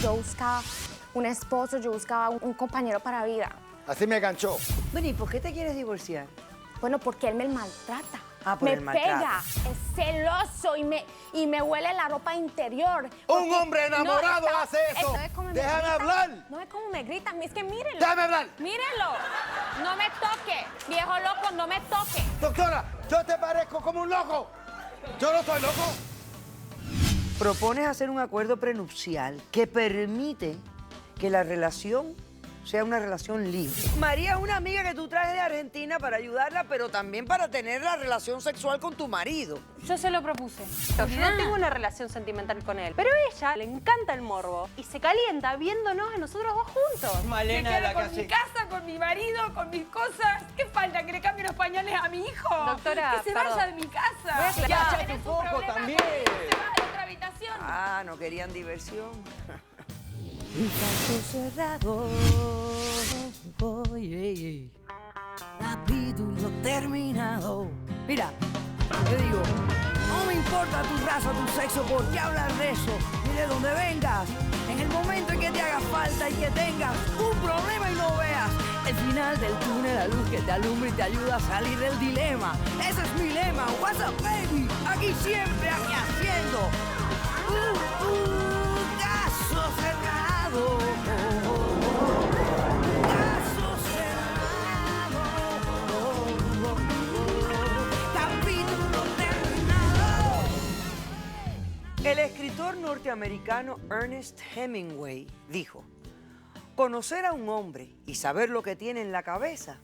yo buscaba un esposo, yo buscaba un compañero para la vida. Así me enganchó. Bueno, ¿y por qué te quieres divorciar? Bueno, porque él me maltrata. Ah, por me el maltrato. pega, es celoso y me huele la ropa interior. Un porque- hombre enamorado hace eso. ¿no ve cómo me Déjame grita? hablar. No ve cómo me grita, es que mírenlo. Déjame hablar. Mírenlo. No me toque, viejo loco, no me toque. Doctora, yo te parezco como un loco. Yo no soy loco. Propones hacer un acuerdo prenupcial que permite que la relación sea una relación libre. María es una amiga que tú traes de Argentina para ayudarla, pero también para tener la relación sexual con tu marido. Yo se lo propuse. Yo no tengo una relación sentimental con él, pero a ella le encanta el morbo y se calienta viéndonos a nosotros dos juntos. Malena Me de la quedo con calle. mi casa, con mi marido, con mis cosas. ¿Qué falta? ¿Que le cambie los pañales a mi hijo? Doctora, que se vaya de mi casa. Cállate ¿Tenés un poco problema también. con él? Se va a la otra habitación. Ah, no querían diversión. Y caso cerrado. Oye, capítulo terminado. Mira, te digo, no me importa tu raza, tu sexo, por qué hablar de eso, ni de dónde vengas. En el momento en que te haga falta y que tengas un problema y no veas el final del túnel, la luz que te alumbra y te ayuda a salir del dilema. Ese es mi lema. What's up, baby? Aquí siempre, aquí haciendo. Caso cerrado. Caso cerrado. Capítulo terminado. El escritor norteamericano Ernest Hemingway dijo: conocer a un hombre y saber lo que tiene en la cabeza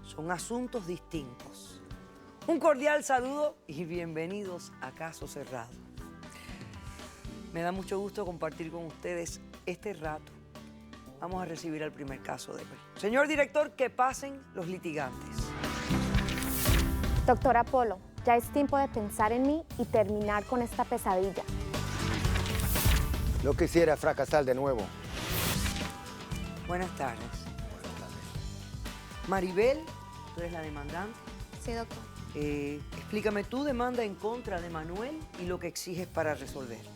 son asuntos distintos. Un cordial saludo y bienvenidos a Caso Cerrado. Me da mucho gusto compartir con ustedes este rato. Vamos a recibir el primer caso de hoy. Señor director, que pasen los litigantes. Doctora Polo, ya es tiempo de pensar en mí y terminar con esta pesadilla. No quisiera fracasar de nuevo. Buenas tardes. Maribel, tú eres la demandante. Sí, doctor. Explícame tu demanda en contra de Manuel y lo que exiges para resolverla.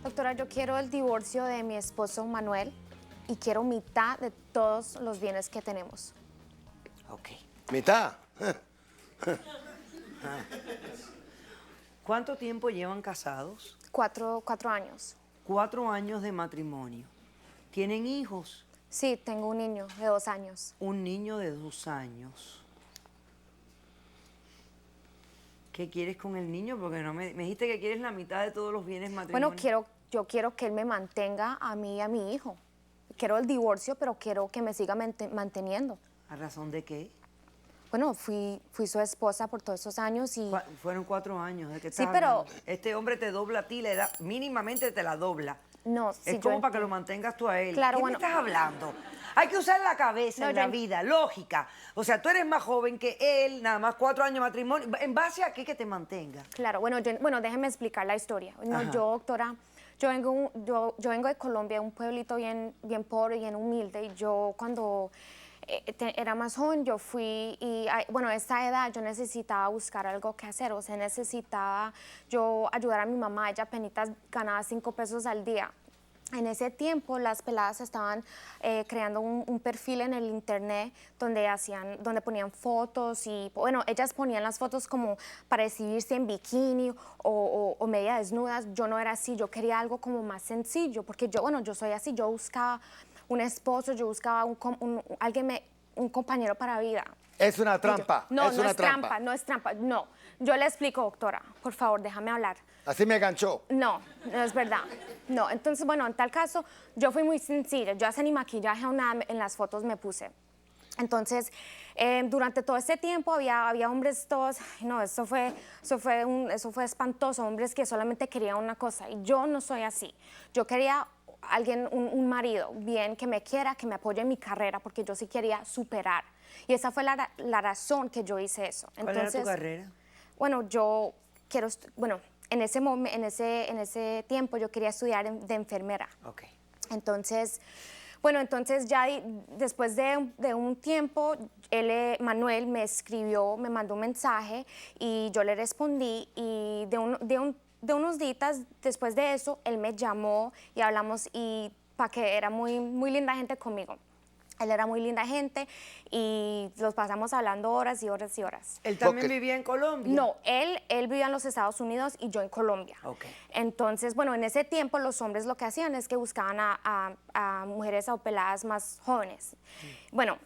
Doctora, yo quiero el divorcio de mi esposo Manuel y quiero mitad de todos los bienes que tenemos. Ok. Mitad. ¿Cuánto tiempo llevan casados? 4 años. 4 años de matrimonio. ¿Tienen hijos? Sí, tengo un niño de 2 años. Un niño de 2 años. ¿Qué quieres con el niño? Porque no me dijiste que quieres la mitad de todos los bienes matrimoniales. Bueno, yo quiero que él me mantenga a mí y a mi hijo. Quiero el divorcio, pero quiero que me siga manteniendo. ¿A razón de qué? Bueno, fui su esposa por todos esos años y... Fueron 4 años. ¿De qué Sí, estás pero- hablando? Este hombre te dobla a ti, le da, mínimamente te la dobla. No, Es sí, como yo para que lo entiendo. mantengas tú a él. Claro, ¿Qué bueno. me estás hablando? Hay que usar la cabeza No, en yo la en- vida, lógica. O sea, tú eres más joven que él, nada más 4 años de matrimonio. ¿En base a qué que te mantenga? Claro, bueno, déjeme explicar la historia. No, Ajá. yo, doctora, yo vengo de Colombia, un pueblito bien pobre, bien humilde, y yo cuando era más joven, yo fui y, bueno, a esta edad yo necesitaba buscar algo que hacer, o sea, necesitaba yo ayudar a mi mamá, ella apenas ganaba 5 pesos al día. En ese tiempo las peladas estaban creando un perfil en el internet donde ponían fotos y, bueno, ellas ponían las fotos como para exhibirse en bikini o media desnudas. Yo no era así, yo quería algo como más sencillo, porque yo soy así, yo buscaba un esposo, yo buscaba un compañero para la vida. Es una trampa. No, es no una es trampa, no es trampa, no. Yo le explico, doctora, por favor, déjame hablar. Así me enganchó. No, no es verdad. No, entonces, bueno, en tal caso, yo fui muy sencilla. Yo hasta ni maquillaje o nada en las fotos me puse. Entonces, durante todo ese tiempo había hombres todos, ay, no, eso fue espantoso, hombres que solamente querían una cosa. Y yo no soy así. Yo quería alguien, un marido bien, que me quiera, que me apoye en mi carrera, porque yo sí quería superar. Y esa fue la razón que yo hice eso. ¿Cuál era tu carrera? Bueno, yo quiero, bueno, en ese tiempo yo quería estudiar de enfermera. Ok. Entonces, bueno, entonces ya después de un tiempo, Manuel me escribió, me mandó un mensaje y yo le respondí y de de unos días después de eso, él me llamó y hablamos y para que era muy, muy linda gente conmigo. Él era muy linda gente y los pasamos hablando horas y horas y horas. ¿Él también vivía en Colombia? No, él vivía en los Estados Unidos y yo en Colombia. Ok. Entonces, bueno, en ese tiempo los hombres lo que hacían es que buscaban a mujeres peladas más jóvenes. Bueno,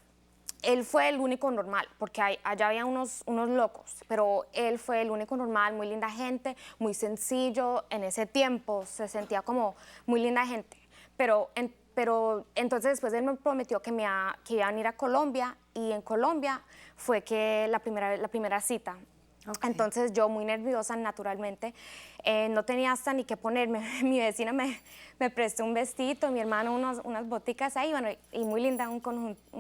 él fue el único normal, porque allá había unos locos, pero él fue el único normal, muy linda gente, muy sencillo. En ese tiempo se sentía como muy linda gente. Pero entonces después él me prometió que iba a venir a Colombia y en Colombia fue que la primera cita. Okay. Entonces yo muy nerviosa naturalmente, no tenía hasta ni qué ponerme. Mi vecina me prestó un vestido, mi hermano unas boticas ahí, bueno, y muy linda, un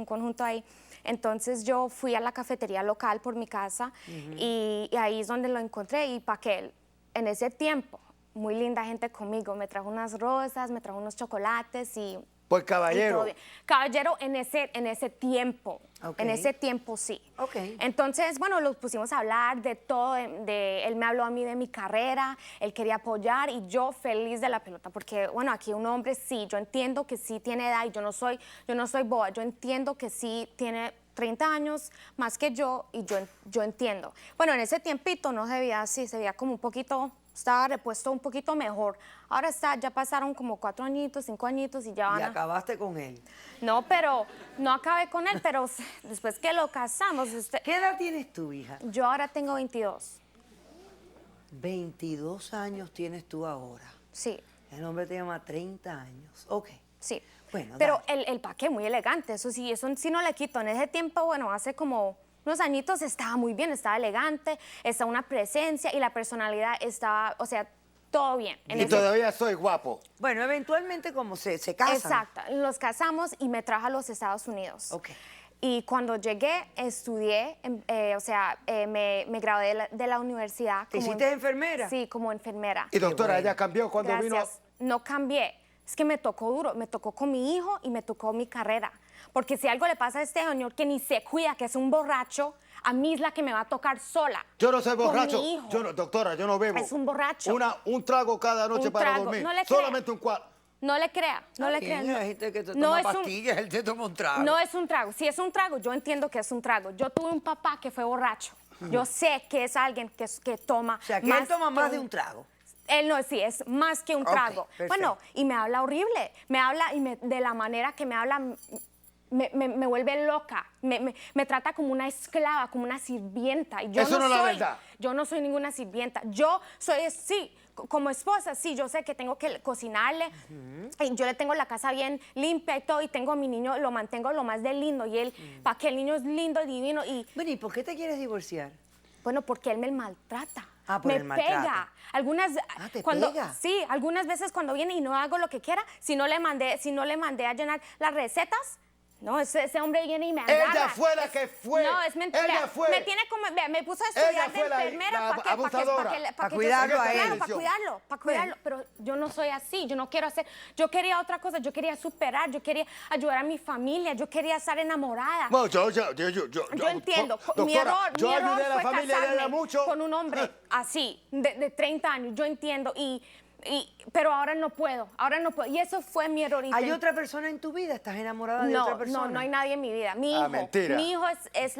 conjunto ahí. Entonces yo fui a la cafetería local por mi casa y ahí es donde lo encontré y para que él, en ese tiempo, muy linda gente conmigo, me trajo unas rosas, me trajo unos chocolates y... Pues y caballero. todo bien. Caballero en ese tiempo, Ok. en ese tiempo sí. Ok. Entonces, bueno, los pusimos a hablar de todo, él me habló a mí de mi carrera, él quería apoyar y yo feliz de la pelota, porque bueno, aquí un hombre sí, yo entiendo que sí tiene edad y yo no soy boba, yo entiendo que sí tiene 30 años más que yo y yo entiendo. Bueno, en ese tiempito no se veía así, se veía como un poquito, estaba repuesto un poquito mejor. Ahora ya pasaron como 4 añitos, 5 añitos y ya van Y a... acabaste con él. No, pero no acabé con él, pero después que lo casamos, ¿Qué edad tienes tú, hija? yo ahora tengo 22. 22 años tienes tú ahora. Sí, El hombre te llama 30 años. Ok. sí. Bueno, pero dale. el paqué muy elegante, eso sí no le quito. En ese tiempo, bueno, hace como unos añitos estaba muy bien, estaba elegante, estaba una presencia y la personalidad estaba, o sea, todo bien. En Y ese- todavía soy guapo. Bueno, eventualmente como se casan. Exacto, nos casamos y me trajo a los Estados Unidos. Ok. Y cuando llegué, estudié, me gradué de la universidad. ¿Te hiciste enfermera? Sí, como enfermera. Y doctora, bueno. ella cambió cuando vino. Gracias. No cambié. Es que me tocó duro. Me tocó con mi hijo y me tocó mi carrera. Porque si algo le pasa a este señor que ni se cuida, que es un borracho, a mí es la que me va a tocar sola. Yo no soy con borracho. mi hijo. Yo no, doctora, yo no bebo. Es un borracho. Un trago cada noche Un para trago. dormir. No le crea. Solamente un cuarto. No le crea, no le crea. Hay gente que te No toma es un- pastillas, él te toma un trago. No es un trago. Si es un trago, yo entiendo que es un trago. Yo tuve un papá que fue borracho. Yo sé que es alguien que toma O sea, que él toma que más de un trago. Él no, sí, es más que un Ok, trago. perfecto. Bueno, y me habla horrible. Me habla y de la manera que me habla me vuelve loca. Me trata como una esclava, como una sirvienta. Y yo Eso no es la soy, verdad. Yo no soy ninguna sirvienta. Yo soy, sí, como esposa, sí, yo sé que tengo que cocinarle. Y yo le tengo la casa bien limpia y todo. Y tengo a mi niño, lo mantengo lo más de lindo. Y él, para que el niño es lindo, divino. Y Bueno, ¿y por qué te quieres divorciar? bueno, porque él me maltrata. Ah, por me el maltrato. pega. Algunas ¿te cuando pega? sí, algunas veces cuando viene y no hago lo que quiera, si no le mandé a llenar las recetas, no, ese hombre viene y me agarra. Ella fue la que fue. No, es mentira. Ella fue. Me tiene como me puso a estudiar Ella de fue la enfermera abusadora. Pa' cuidarlo a él. Claro, para cuidarlo, pero yo no soy así, yo no quiero hacer, yo quería otra cosa, yo quería superar, yo quería ayudar a mi familia, yo quería estar enamorada. Bueno, yo Entiendo, doctora, mi error yo ayudé a la fue familia de ella casarme mucho. con un hombre así, de 30 años, yo entiendo, pero ahora no puedo, y eso fue mi error. ¿Hay otra persona en tu vida? ¿Estás enamorada de otra persona? No hay nadie en mi vida, mi Ah, hijo. mentira. Mi hijo es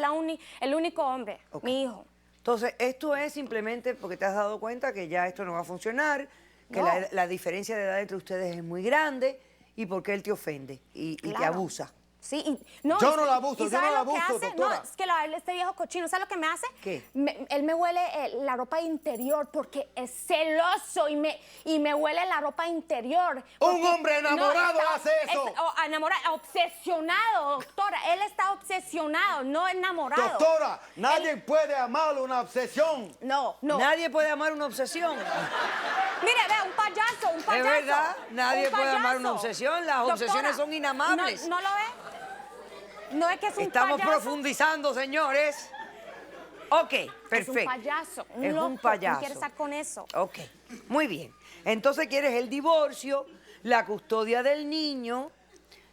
el único hombre, Ok. mi hijo. Entonces, esto es simplemente porque te has dado cuenta que ya esto no va a funcionar, que No. la diferencia de edad entre ustedes es muy grande y porque él te ofende y te Claro. abusa. Sí, Yo no la abuso, ¿y yo no sabe la lo que abuso, hace? doctora. No, es que este viejo cochino, ¿sabe lo que me hace? ¿Qué? Él me huele la ropa interior porque es celoso y me huele la ropa interior. Un porque- hombre enamorado hace eso. Obsesionado, doctora. Él está obsesionado, no enamorado. Doctora, nadie Él- puede amar una obsesión. No. Nadie puede amar una obsesión. Mire, vea, un payaso. Es verdad, nadie Un puede amar payaso. una obsesión, las obsesiones son inamables. ¿No lo ve? No es que es un Estamos payaso. profundizando, señores. Ok, perfecto. Es un payaso, un Es loco. un payaso. ¿Quién quiere estar con eso? Ok, muy bien. Entonces quieres el divorcio, la custodia del niño,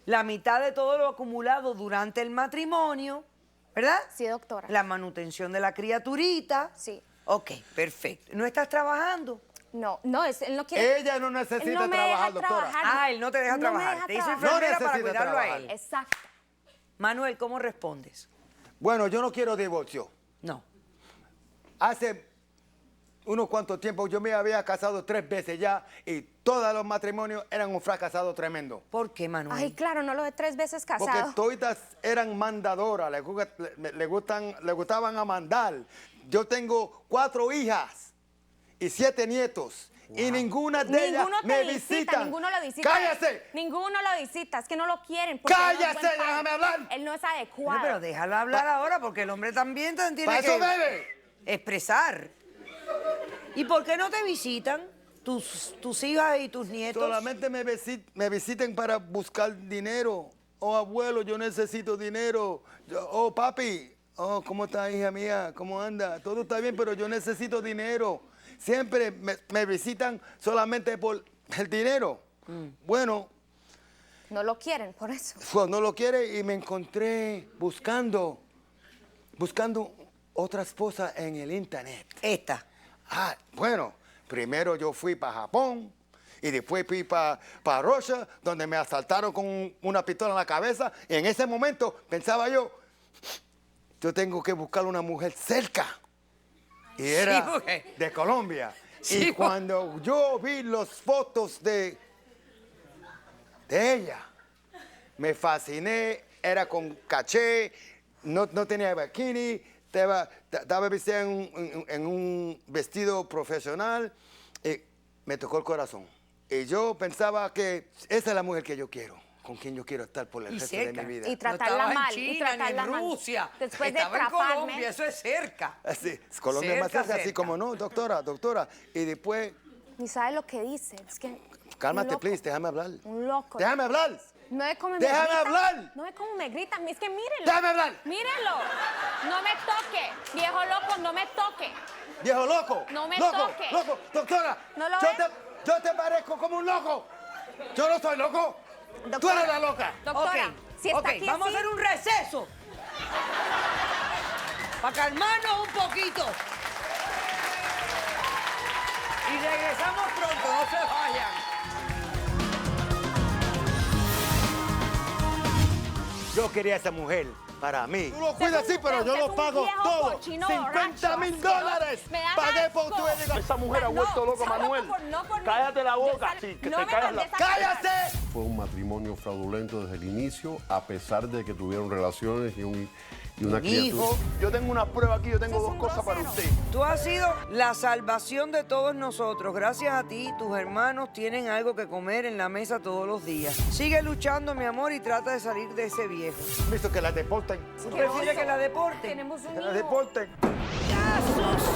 la mitad de todo lo acumulado durante el matrimonio, ¿verdad? Sí, doctora. La manutención de la criaturita. Sí. Ok, perfecto. ¿No estás trabajando? No, él no quiere. Ella no necesita él no me deja trabajar, doctora. Ah, él no te deja No me trabajar. deja Te hizo trabajar. enfermera para necesita cuidarlo a trabajar. él. Exacto. Manuel, ¿cómo respondes? Bueno, yo no quiero divorcio. No. Hace unos cuantos tiempos yo me había casado 3 veces ya y todos los matrimonios eran un fracasado tremendo. ¿Por qué, Manuel? Ay, claro, no lo de 3 veces Porque casado. todas eran mandadoras, le gustaban a mandar. Yo tengo 4 hijas y 7 nietos. Y ninguna de ellas Ninguno me te visita, visita. ninguno lo visita. ¡Cállese! Ninguno lo visita, es que no lo quieren. porque él no es ¡Cállese! buen padre. ¡Déjame hablar! Él no es No, adecuado. pero déjalo hablar ahora porque el hombre también tiene ¡Para que eso bebe! expresar. ¿Y por qué no te visitan tus hijas y tus nietos? Solamente me visiten para buscar dinero. Oh, abuelo, yo necesito dinero. Oh, papi. Oh, ¿cómo está, hija mía? ¿Cómo anda? Todo está bien, pero yo necesito dinero. Siempre me visitan solamente por el dinero. Bueno, No lo quieren, por eso. pues no lo quiere y me encontré buscando otra esposa en el internet. Esta. Ah, bueno, primero yo fui para Japón y después fui para Rusia, donde me asaltaron con una pistola en la cabeza. Y en ese momento pensaba yo tengo que buscar una mujer cerca. Y era porque- de Colombia. Sí, Y cuando yo vi las fotos de ella, me fasciné, era con caché, no tenía bikini, estaba vestida en un vestido profesional, y me tocó el corazón. Y yo pensaba que esa es la mujer que yo quiero, con quien yo quiero estar por el Y resto cerca. de mi vida. Y tratarla no estaba mal, en y China, ni tratarla en mal. Rusia. Después de estaba en atraparme. Colombia, eso es cerca. Así, Colombia es más Cerca, cerca, así cerca. como no, doctora. Y después, Ni sabe lo que dice. Es que. cálmate, un loco. please, déjame hablar. Un loco. Déjame hablar. No ve cómo me Déjame gritan. hablar. No ve cómo me gritan. Es que mírenlo. Déjame hablar. Mírenlo. No me toque. Viejo loco, no me toque. Viejo loco. No me loco, toque. Loco, doctora. ¿No lo yo ves? yo te parezco como un loco. Yo no soy loco. Tú Doctora. eres la loca. Doctora, Ok, si está ok, aquí vamos así, a hacer un receso. Para calmarnos un poquito. Y regresamos pronto, no se vayan. Yo quería esa mujer para mí. Tú lo Usted cuidas es un- así, pero yo usted es lo un pago viejo todo. cochino, $50,000 borracho, pagué asqueroso. por tu Me da asco. Esa mujer ha No, vuelto loca, no, Manuel. no por mí. Cállate la boca, Yo sí, que no te me calles mandes la... a callar. ¡Cállate! Fue un matrimonio fraudulento desde el inicio, a pesar de que tuvieron relaciones y una criatura. Hijo, Yo tengo una prueba aquí, yo tengo Ese es dos un cosas para grosero. usted. tú has sido la salvación de todos nosotros. Gracias a ti, tus hermanos tienen algo que comer en la mesa todos los días. Sigue luchando, mi amor, y trata de salir de ese viejo. Visto que la deporten. ¿Tú prefieres que la deporten? Tenemos un Que la hijo. deporten. ¡Ya, sus